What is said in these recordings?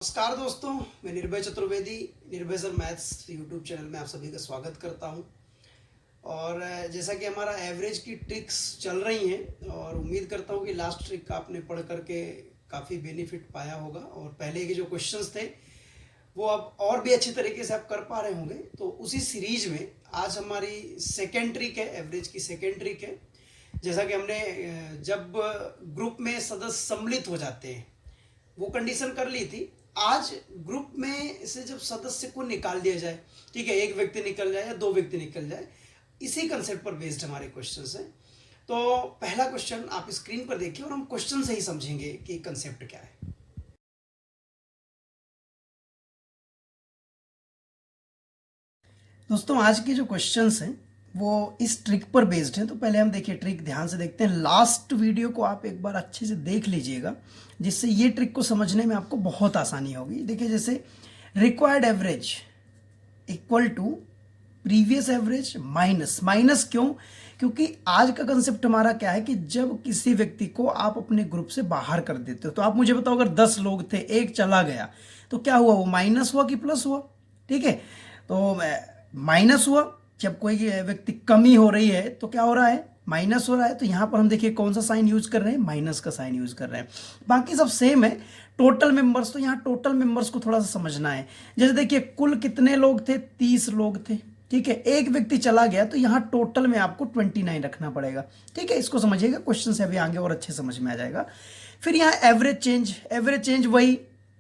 नमस्कार दोस्तों, मैं निर्भय चतुर्वेदी निर्भय सर मैथ्स यूट्यूब चैनल में आप सभी का स्वागत करता हूं। और जैसा कि हमारा एवरेज की ट्रिक्स चल रही हैं और उम्मीद करता हूं कि लास्ट ट्रिक आपने पढ़ करके काफ़ी बेनिफिट पाया होगा और पहले के जो क्वेश्चंस थे वो अब और भी अच्छी तरीके से आप कर पा रहे होंगे। तो उसी सीरीज में आज हमारी सेकेंड ट्रिक है, एवरेज की सेकेंड ट्रिक है। जैसा कि हमने जब ग्रुप में सदस्य सम्मिलित हो जाते हैं वो कंडीशन कर ली थी, आज ग्रुप में से जब सदस्य को निकाल दिया जाए, ठीक है, एक व्यक्ति निकल जाए या दो व्यक्ति निकल जाए, इसी कंसेप्ट पर बेस्ड हमारे क्वेश्चंस हैं। तो पहला क्वेश्चन आप स्क्रीन पर देखिए और हम क्वेश्चन से ही समझेंगे कि कंसेप्ट क्या है। दोस्तों आज के जो क्वेश्चंस हैं वो इस ट्रिक पर बेस्ड हैं। तो पहले हम देखिए ट्रिक ध्यान से देखते हैं। लास्ट वीडियो को आप एक बार अच्छे से देख लीजिएगा जिससे ये ट्रिक को समझने में आपको बहुत आसानी होगी। देखिए जैसे required average equal to previous average minus. Minus क्यों? क्योंकि आज का कंसेप्ट हमारा क्या है कि जब किसी व्यक्ति को आप अपने ग्रुप से बाहर कर देते हो, तो आप मुझे बताओ अगर 10 लोग थे, एक चला गया तो क्या हुआ? वो माइनस हुआ कि प्लस हुआ? ठीक है, तो माइनस हुआ। जब कोई व्यक्ति कमी हो रही है तो क्या हो रहा है? माइनस हो रहा है। तो यहां पर हम देखिए कौन सा साइन यूज कर रहे हैं? माइनस का साइन यूज कर रहे हैं। बाकी सब सेम है। टोटल मेंबर्स, तो यहाँ टोटल मेंबर्स को थोड़ा सा समझना है। जैसे देखिए कुल कितने लोग थे? 30 लोग थे। ठीक है, एक व्यक्ति चला गया तो यहाँ टोटल में आपको 29 रखना पड़ेगा। ठीक है, इसको समझिएगा, क्वेश्चन से अभी आगे और अच्छे समझ में आ जाएगा। फिर यहाँ एवरेज चेंज। एवरेज चेंज वही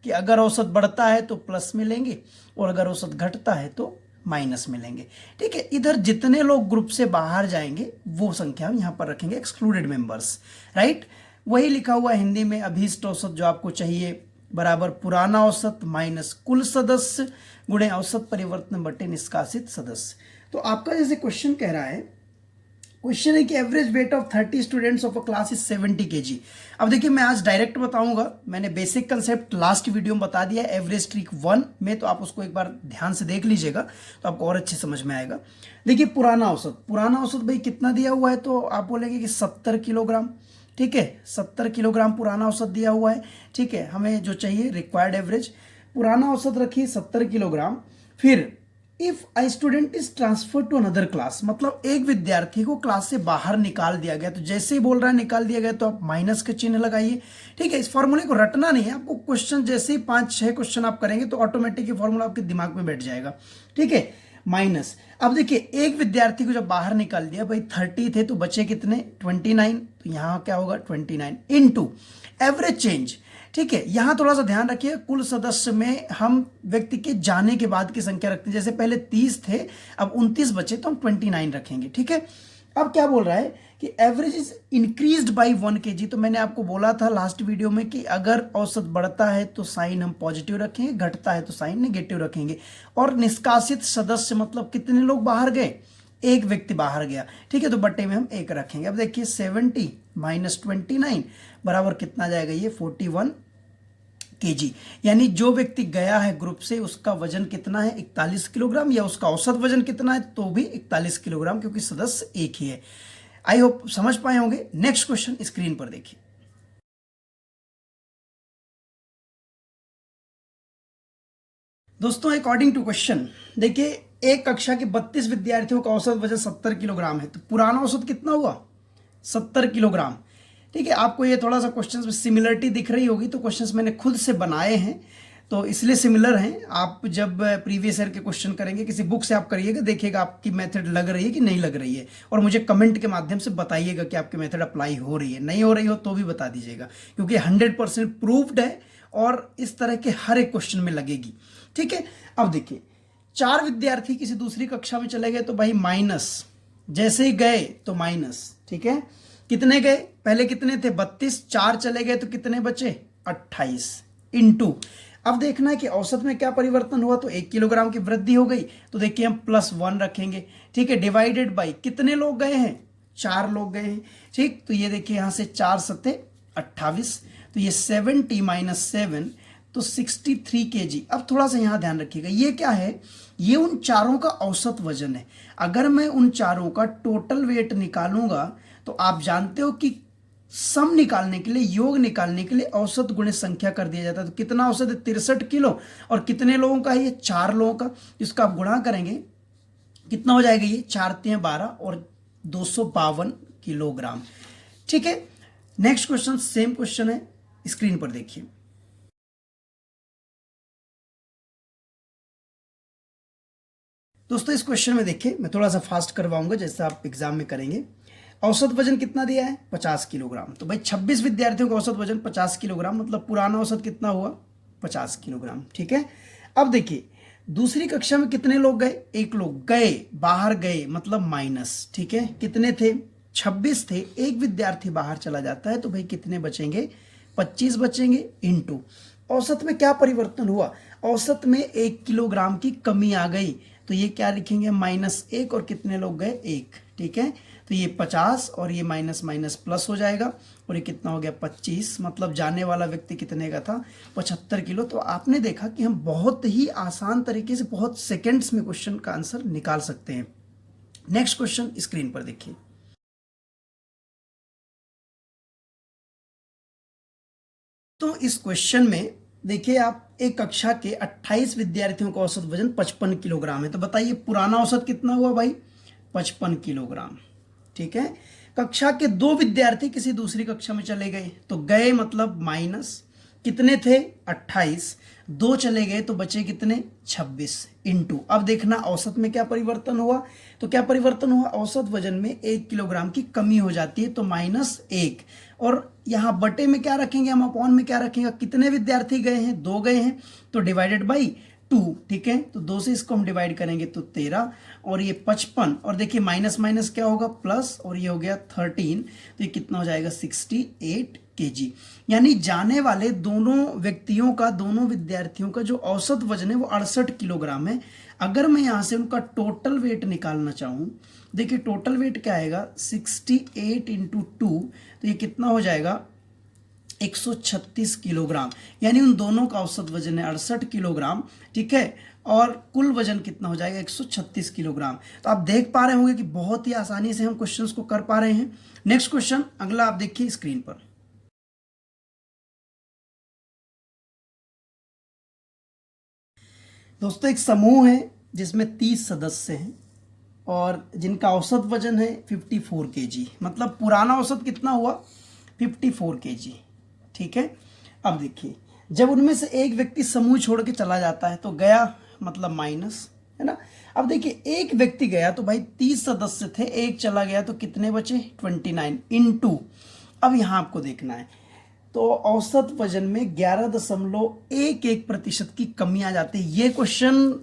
कि अगर औसत बढ़ता है तो प्लस मिलेंगे और अगर औसत घटता है तो माइनस मिलेंगे। ठीक है, इधर जितने लोग ग्रुप से बाहर जाएंगे वो संख्या हम यहाँ पर रखेंगे, एक्सक्लूडेड मेंबर्स। राइट, वही लिखा हुआ हिंदी में अभीष्ट औसत जो आपको चाहिए बराबर पुराना औसत माइनस कुल सदस्य गुणे औसत परिवर्तन बटे निष्कासित सदस्य। तो आपका जैसे क्वेश्चन कह रहा है, क्वेश्चन है कि average weight of 30 students of a class is 70 kg। अब देखिए मैं आज डायरेक्ट बताऊंगा, मैंने बेसिक कंसेप्ट लास्ट वीडियो में बता दिया एवरेज ट्रिक 1 में, तो आप उसको एक बार ध्यान से देख लीजिएगा तो आपको और अच्छे समझ में आएगा। देखिए पुराना औसत, पुराना औसत भाई कितना दिया हुआ है? तो आप बोलेंगे कि 70 किलोग्राम। ठीक है, 70 किलोग्राम पुराना औसत दिया हुआ है। ठीक है, हमें जो चाहिए रिक्वायर्ड एवरेज, पुराना औसत रखिए 70 किलोग्राम। फिर if a student is transfer to another class, मतलब एक विद्यार्थी को क्लास से बाहर निकाल दिया गया, तो जैसे ही बोल रहा है निकाल दिया गया तो आप माइनस का चिन्ह लगाइए। ठीक है, इस फॉर्मूले को रटना नहीं है आपको, क्वेश्चन जैसे ही 5-6 क्वेश्चन आप करेंगे तो ऑटोमेटिक ये फॉर्मूला आपके दिमाग में बैठ जाएगा। ठीक है, माइनस। अब देखिए एक विद्यार्थी को जब बाहर निकाल दिया, भाई 30 थे तो बचे कितने? 29। तो यहाँ क्या होगा? 29 इनटू एवरेज चेंज। ठीक है, यहां थोड़ा सा ध्यान रखिए, कुल सदस्य में हम व्यक्ति के जाने के बाद की संख्या रखते हैं। जैसे पहले 30 थे, अब 29 बचे तो हम 29 रखेंगे। ठीक है, अब क्या बोल रहा है कि average is increased by 1 kg। तो मैंने आपको बोला था लास्ट वीडियो में कि अगर औसत बढ़ता है तो साइन हम पॉजिटिव रखेंगे, घटता है तो साइन नेगेटिव रखेंगे। और निष्कासित सदस्य मतलब कितने लोग बाहर गए? एक व्यक्ति बाहर गया। ठीक है, तो बट्टे में हम 1 रखेंगे। अब देखिए 70 माइनस 29 बराबर कितना जाएगा? ये 41 kg। यानी जो व्यक्ति गया है ग्रुप से उसका वजन कितना है? 41 किलोग्राम, या उसका औसत वजन कितना है? तो भी 41 किलोग्राम, क्योंकि सदस्य एक ही है। आई होप समझ पाए होंगे। नेक्स्ट क्वेश्चन स्क्रीन पर देखिए। दोस्तों अकॉर्डिंग टू क्वेश्चन देखिए, एक कक्षा के 32 विद्यार्थियों का औसत वजन 70 किलोग्राम है, तो पुराना औसत कितना हुआ? 70 किलोग्राम। ठीक है, आपको ये थोड़ा सा क्वेश्चंस में सिमिलरिटी दिख रही होगी, तो क्वेश्चंस मैंने खुद से बनाए हैं तो इसलिए सिमिलर हैं। आप जब प्रीवियस ईयर के क्वेश्चन करेंगे किसी बुक से आप करिएगा, देखिएगा आपकी मेथड लग रही है कि नहीं लग रही है, और मुझे कमेंट के माध्यम से बताइएगा कि आपकी मेथड अप्लाई हो रही है। नहीं हो रही हो तो भी बता दीजिएगा, क्योंकि 100% प्रूव्ड है और इस तरह के हर एक क्वेश्चन में लगेगी। ठीक है, अब देखिए 4 विद्यार्थी किसी दूसरी कक्षा में चले गए तो भाई माइनस, जैसे ही गए तो माइनस। ठीक है, कितने गए? पहले कितने थे? 32, 4 चले गए तो कितने बचे? 28 इनटू, अब देखना है कि औसत में क्या परिवर्तन हुआ, तो 1 किलोग्राम की वृद्धि हो गई, तो देखिए हम +1 रखेंगे। ठीक है, डिवाइडेड बाई कितने लोग गए हैं? 4 लोग गए हैं। ठीक, तो ये देखिए यहां से 4 सत्ते 28, तो ये 70 माइनस 7 तो 63 kg। अब थोड़ा सा यहां ध्यान रखिएगा, ये क्या है? ये उन चारों का औसत वजन है। अगर मैं उन चारों का टोटल वेट निकालूंगा तो आप जानते हो कि सम निकालने के लिए, योग निकालने के लिए औसत गुणित संख्या कर दिया जाता है। तो कितना औसत है? 63 किलो। और कितने लोगों का है ये? 4 लोगों का। इसका आप गुणा करेंगे, कितना हो जाएगा ये? 4 3 12 और 252 किलोग्राम। ठीक है, नेक्स्ट क्वेश्चन, सेम क्वेश्चन है, स्क्रीन पर देखिए। दोस्तों इस क्वेश्चन में देखिए, मैं थोड़ा सा फास्ट करवाऊंगा जैसे आप एग्जाम में करेंगे। औसत वजन कितना दिया है? 50 किलोग्राम। तो भाई 26 विद्यार्थियों का औसत वजन 50 किलोग्राम, मतलब पुराना औसत कितना हुआ? 50 किलोग्राम। ठीक है, अब देखिए दूसरी कक्षा में कितने लोग गए? 1 लोग गए, बाहर गए मतलब माइनस। ठीक है, कितने थे? 26 थे। एक विद्यार्थी बाहर चला जाता है तो भाई कितने बचेंगे? 25 बचेंगे। इनटू औसत में क्या परिवर्तन हुआ? औसत में 1 किलोग्राम की कमी आ गई, तो ये क्या लिखेंगे? -1। और कितने लोग गए? 1। ठीक है, तो ये 50 और ये माइनस माइनस प्लस हो जाएगा, और ये कितना हो गया? 25। मतलब जाने वाला व्यक्ति कितने का था? 75 किलो। तो आपने देखा कि हम बहुत ही आसान तरीके से, बहुत सेकेंड्स में क्वेश्चन का आंसर निकाल सकते हैं। नेक्स्ट क्वेश्चन स्क्रीन पर देखिए। तो इस क्वेश्चन में देखिए आप, एक कक्षा के 28 विद्यार्थियों का औसत वजन 55 किलोग्राम है। तो बताइए पुराना औसत कितना हुआ भाई? 55 किलोग्राम। ठीक है, कक्षा के 2 विद्यार्थी किसी दूसरी कक्षा में चले गए, तो गए मतलब माइनस, कितने थे? 28। 2 चले गए तो बचे कितने? 26। इनटू, अब देखना औसत में क्या परिवर्तन हुआ। तो क्या परिवर्तन हुआ? औसत वजन में 1 किलोग्राम की कमी हो जाती है, तो -1। और यहाँ बटे में क्या रखेंगे हम? अपॉन में क्या रखेंगे? कितने विद्यार्थी गए हैं? 2 गए हैं, तो डिवाइडेड बाई 2। ठीक है, तो 2 से इसको हम डिवाइड करेंगे तो 13, और ये 55, और देखिए माइनस माइनस क्या होगा? प्लस, और ये हो गया 13, तो ये कितना हो जाएगा? 68 kg। यानी जाने वाले दोनों व्यक्तियों का, दोनों विद्यार्थियों का जो औसत वजन है वो 68 किलोग्राम है। अगर मैं यहाँ से उनका टोटल वेट निकालना चाहूँ, देखिए टोटल वेट क्या आएगा? 68 इंटू 2, तो ये कितना हो जाएगा? 136 किलोग्राम। यानी उन दोनों का औसत वजन है 68 किलोग्राम। ठीक है, और कुल वजन कितना हो जाएगा? 136 किलोग्राम। तो आप देख पा रहे होंगे कि बहुत ही आसानी से हम क्वेश्चंस को कर पा रहे हैं। नेक्स्ट क्वेश्चन अगला आप देखिए स्क्रीन पर। दोस्तों एक समूह है जिसमें 30 सदस्य हैं और जिनका औसत वजन है 54 kg। मतलब पुराना औसत कितना हुआ? 54 kg। ठीक है, अब देखिए जब उनमें से एक व्यक्ति समूह छोड़ के चला जाता है तो गया मतलब माइनस, है ना। अब देखिए एक व्यक्ति गया तो भाई 30 सदस्य थे, एक चला गया तो कितने बचे? 29 इनटू, अब यहाँ आपको देखना है तो औसत वजन में 11.11% की कमी आ जाती है। ये क्वेश्चन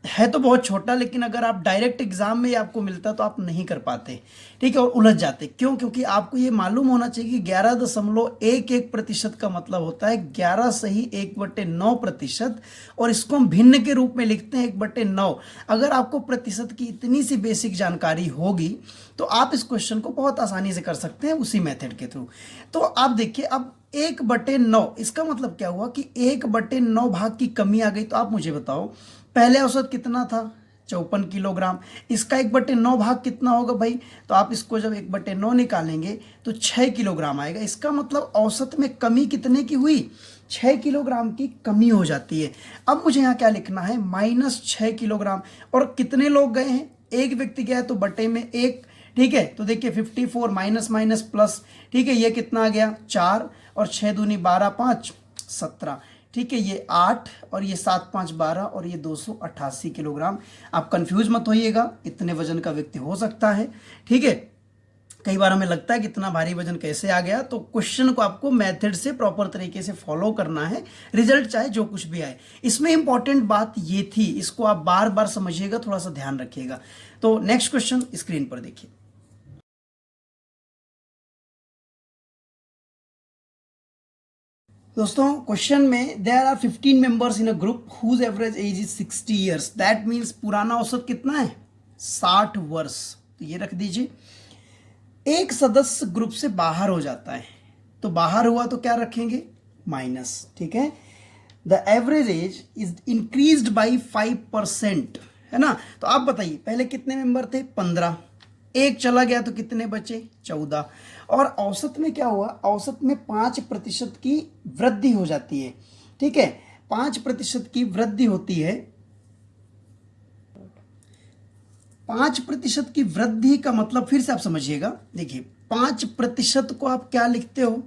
है तो बहुत छोटा, लेकिन अगर आप डायरेक्ट एग्जाम में आपको मिलता तो आप नहीं कर पाते। ठीक है, और उलझ जाते। क्यों? क्योंकि आपको ये मालूम होना चाहिए कि 11.11% का मतलब होता है 11 से ही 1/9%, और इसको हम भिन्न के रूप में लिखते हैं 1/9। अगर आपको प्रतिशत की इतनी सी बेसिक जानकारी होगी तो आप इस क्वेश्चन को बहुत आसानी से कर सकते हैं उसी मेथड के थ्रू। तो आप देखिए अब 1/9, इसका मतलब क्या हुआ कि 1/9 भाग की कमी आ गई। तो आप मुझे बताओ पहले औसत कितना था? 54 किलोग्राम। इसका 1/9 भाग कितना होगा भाई? तो आप इसको जब 1/9 निकालेंगे तो 6 किलोग्राम आएगा। इसका मतलब औसत में कमी कितने की हुई? 6 किलोग्राम की कमी हो जाती है। अब मुझे यहाँ क्या लिखना है? -6 किलोग्राम। और कितने लोग गए हैं? एक व्यक्ति गया तो बटे में 1। ठीक है, तो देखिए 54 माइनस माइनस प्लस। ठीक है, ये कितना आ गया? 4, और 6 दूनी 12, 5 17। ठीक है, ये 8 और ये 7 5 12 और ये 288 किलोग्राम। आप कंफ्यूज मत होइएगा, इतने वजन का व्यक्ति हो सकता है। ठीक है, कई बार हमें लगता है कि इतना भारी वजन कैसे आ गया, तो क्वेश्चन को आपको मेथड से प्रॉपर तरीके से फॉलो करना है, रिजल्ट चाहे जो कुछ भी आए। इसमें इंपॉर्टेंट बात ये थी, इसको आप बार बार समझिएगा, थोड़ा सा ध्यान रखिएगा। तो नेक्स्ट क्वेश्चन स्क्रीन पर देखिए। दोस्तों क्वेश्चन में there are 15 members in a group whose average age is 60 years. That means पुराना औसत कितना है? 60 वर्ष। तो ये रख दीजिए। एक सदस्य ग्रुप से बाहर हो जाता है, तो बाहर हुआ तो क्या रखेंगे? माइनस। ठीक है, the average age is increased by 5%, है ना। तो आप बताइए पहले कितने मेंबर थे? 15, एक चला गया तो कितने बचे? 14। और औसत में क्या हुआ? औसत में 5% की वृद्धि हो जाती है। ठीक है, 5% की वृद्धि होती है। 5% की वृद्धि का मतलब फिर से आप समझिएगा, देखिए 5% को आप क्या लिखते हो?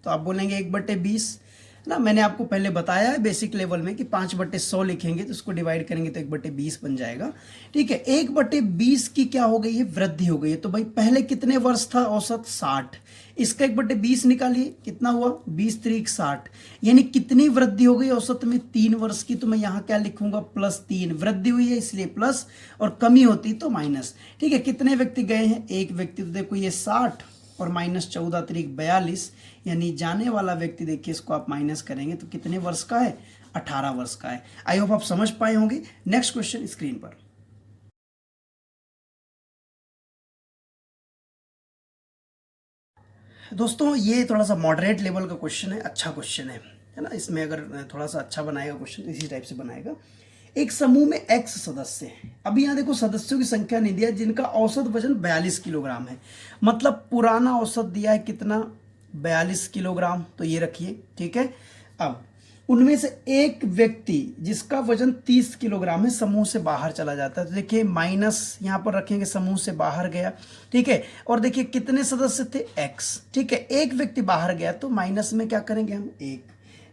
तो आप बोलेंगे 1/20 ना। मैंने आपको पहले बताया है बेसिक लेवल में कि 5/100 लिखेंगे तो उसको डिवाइड करेंगे तो 1/20 बन जाएगा। ठीक है, 1/20 की क्या हो गई है? वृद्धि हो गई है। तो भाई पहले कितने वर्ष था औसत? 60। इसका 1/20 निकालिए, कितना हुआ? 20 त्रिक 60। यानी कितनी वृद्धि हो गई औसत में? 3 वर्ष की। तो मैं यहाँ क्या लिखूंगा? +3। वृद्धि हुई है इसलिए प्लस, और कमी होती तो माइनस। ठीक है, कितने व्यक्ति गए हैं? एक व्यक्ति। तो देखो ये 60 और -14 त्रिक 42, यानी जाने वाला व्यक्ति, देखिए इसको आप माइनस करेंगे तो कितने वर्ष का है? 18 वर्ष का है। आई होप आप समझ पाए होंगे। नेक्स्ट क्वेश्चन स्क्रीन पर। दोस्तों ये थोड़ा सा मॉडरेट लेवल का क्वेश्चन है, अच्छा क्वेश्चन है ना। इसमें अगर थोड़ा सा अच्छा बनाएगा क्वेश्चन तो इसी टाइप से बनाएगा। एक समूह में x सदस्य हैं। अभी यहाँ देखो सदस्यों की संख्या नहीं दिया, जिनका औसत वजन 42 किलोग्राम है। मतलब पुराना औसत दिया है कितना? 42 किलोग्राम। तो ये रखिए, ठीक है। अब उनमें से एक व्यक्ति जिसका वजन 30 किलोग्राम है समूह से बाहर चला जाता है। तो देखिए माइनस यहाँ पर रखेंगे, समूह से बाहर गया। ठीक है, और देखिए कितने सदस्य थे? x। ठीक है, एक व्यक्ति बाहर गया तो माइनस में क्या करेंगे हम? 1।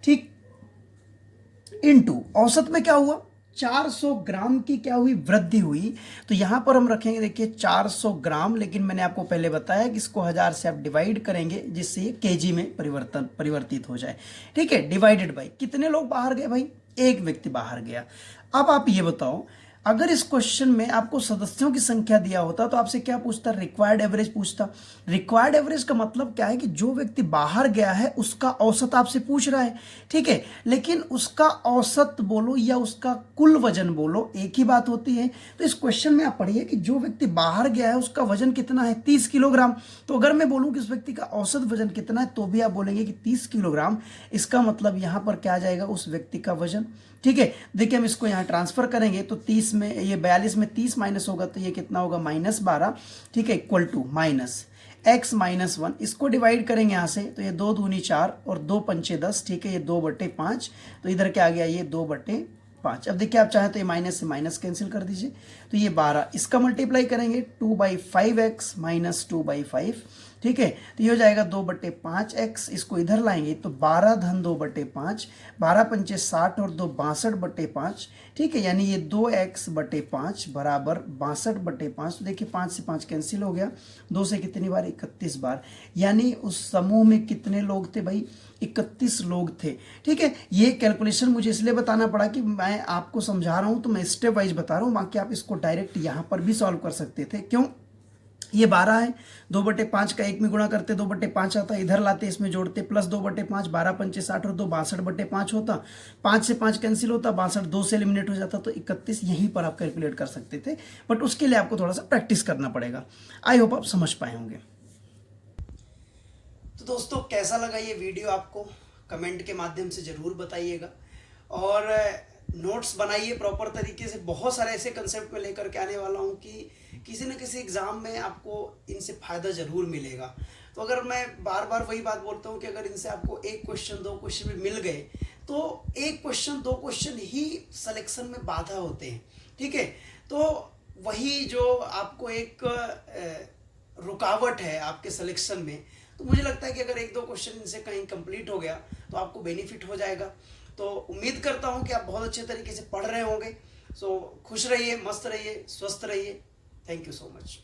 ठीक, इनटू औसत में क्या हुआ? 400 ग्राम की क्या हुई? वृद्धि हुई। तो यहां पर हम रखेंगे, देखिए 400 ग्राम, लेकिन मैंने आपको पहले बताया कि इसको 1000 से आप डिवाइड करेंगे जिससे ये केजी में परिवर्तित हो जाए। ठीक है, डिवाइडेड बाई कितने लोग बाहर गए भाई? एक व्यक्ति बाहर गया। अब आप ये बताओ, अगर इस क्वेश्चन में आपको सदस्यों की संख्या दिया होता तो आपसे क्या पूछता? रिक्वायर्ड एवरेज पूछता। रिक्वायर्ड एवरेज का मतलब क्या है कि जो व्यक्ति बाहर गया है उसका औसत आपसे पूछ रहा है। ठीक है, लेकिन उसका औसत बोलो या उसका कुल वजन बोलो, एक ही बात होती है। तो इस क्वेश्चन में आप पढ़िए कि जो व्यक्ति बाहर गया है उसका वजन कितना है? 30 किलोग्राम। तो अगर मैं बोलूं कि उस व्यक्ति का औसत वजन कितना है तो भी आप बोलेंगे कि 30 किलोग्राम। इसका मतलब यहां पर क्या आ जाएगा? उस व्यक्ति का वजन। ठीक है, देखिए हम इसको यहाँ ट्रांसफर करेंगे तो 30 में, ये 42 में 30 माइनस होगा तो ये कितना होगा? -12। ठीक है, इक्वल टू माइनस x - 1। इसको डिवाइड करेंगे यहाँ से तो ये 2 दूनी 4 और 2 पंचे 10। ठीक है, ये 2/5। तो इधर क्या आ गया? ये 2/5। अब देखिए आप चाहें तो ये माइनस से माइनस कैंसिल कर दीजिए तो ये 12। इसका मल्टीप्लाई करेंगे 2/5x - 2/5। ठीक है, तो ये हो जाएगा 2/5x। इसको इधर लाएंगे तो 12 धन 2/5, 12 पंचे 60 और 2 62/5। ठीक है, यानी ये 2x/5 बराबर 62/5। तो देखिए 5 से 5 कैंसिल हो गया, 2 से कितनी बार? 31 बार। यानी उस समूह में कितने लोग थे भाई? 31 लोग थे। ठीक है, ये कैलकुलेशन मुझे इसलिए बताना पड़ा कि मैं आपको समझा रहा हूं तो मैं स्टेप वाइज बता रहा हूं, बाकी आप इसको डायरेक्ट यहां पर भी सॉल्व कर सकते थे। क्यों? ये 12 है, 2/5 का 1 में गुणा करते 2/5 आता, इधर लाते इसमें जोड़ते प्लस 2/5, 12 पंचे 60 और 2 62/5 होता, 5 से 5 कैंसिल होता, 62 2 से एलिमिनेट हो जाता, तो 31 यहीं पर आप कैलकुलेट कर सकते थे। बट उसके लिए आपको थोड़ा सा प्रैक्टिस करना पड़ेगा। आई होप आप समझ पाए होंगे। तो दोस्तों कैसा लगा ये वीडियो आपको? कमेंट के माध्यम से ज़रूर बताइएगा, और नोट्स बनाइए प्रॉपर तरीके से। बहुत सारे ऐसे कंसेप्ट में लेकर के आने वाला हूँ कि किसी न किसी एग्ज़ाम में आपको इनसे फ़ायदा ज़रूर मिलेगा। तो अगर मैं बार बार वही बात बोलता हूँ कि अगर इनसे आपको एक क्वेश्चन 2 क्वेश्चन भी मिल गए तो एक क्वेश्चन 2 क्वेश्चन ही सिलेक्शन में बाधा होते हैं। ठीक है, तो वही जो आपको एक रुकावट है आपके सिलेक्शन में, तो मुझे लगता है कि अगर 1-2 क्वेश्चन इनसे कहीं कंप्लीट हो गया तो आपको बेनिफिट हो जाएगा। तो उम्मीद करता हूँ कि आप बहुत अच्छे तरीके से पढ़ रहे होंगे। सो खुश रहिए, मस्त रहिए, स्वस्थ रहिए। Thank you so much.